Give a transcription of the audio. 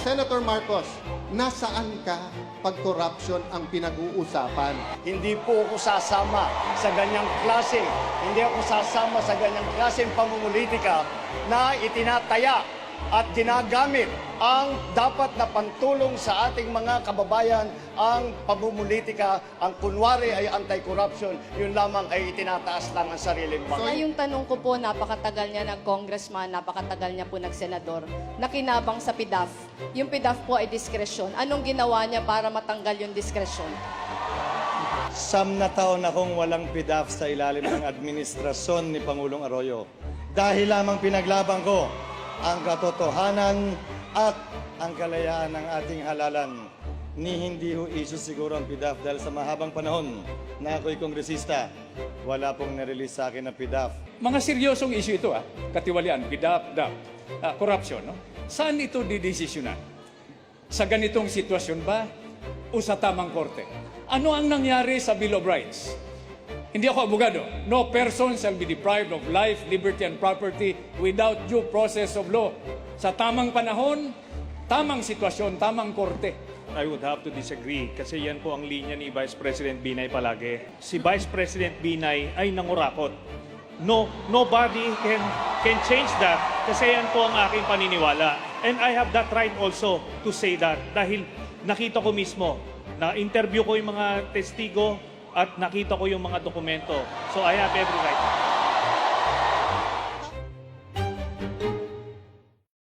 Senator Marcos, nasaan ka pag corruption ang pinag-uusapan? Hindi po ako sasama sa ganyang klase. Hindi ako sasama sa ganyang klaseng pamumulitika na itinataya at ginagamit ang dapat na pantulong sa ating mga kababayan, ang pamumulitika, ang kunwari ay anti-corruption, yun lamang ay itinataas lang ang sariling So, yung tanong ko po, napakatagal niya nag-congressman, napakatagal niya po nag-senador, nakinabang sa PDAF. Yung PDAF po ay diskresyon. Anong ginawa niya para matanggal yung diskresyon? 9 na taon akong walang PDAF sa ilalim ng administrasyon ni Pangulong Arroyo. Dahil lamang pinaglaban ko ang katotohanan at ang kalayaan ng ating halalan. Ni hindi ho issue siguro ang PDAF dahil sa mahabang panahon na ako'y kongresista, wala pong nirelease sa akin ng PDAF. Mga seryosong issue ito, katiwalian, PDAF, DAP, corruption. No? Saan ito didesisyonan? Sa ganitong sitwasyon ba o sa tamang korte? Ano ang nangyari sa Bill of Rights? Hindi ako abogado. No person shall be deprived of life, liberty, and property without due process of law. Sa tamang panahon, tamang sitwasyon, tamang korte. I would have to disagree kasi yan po ang linya ni Vice President Binay palagi. Si Vice President Binay ay nangurakot. Nobody can change that kasi yan po ang aking paniniwala. And I have that right also to say that dahil nakita ko mismo, na-interview ko yung mga testigo at nakita ko yung mga dokumento. So I have every right.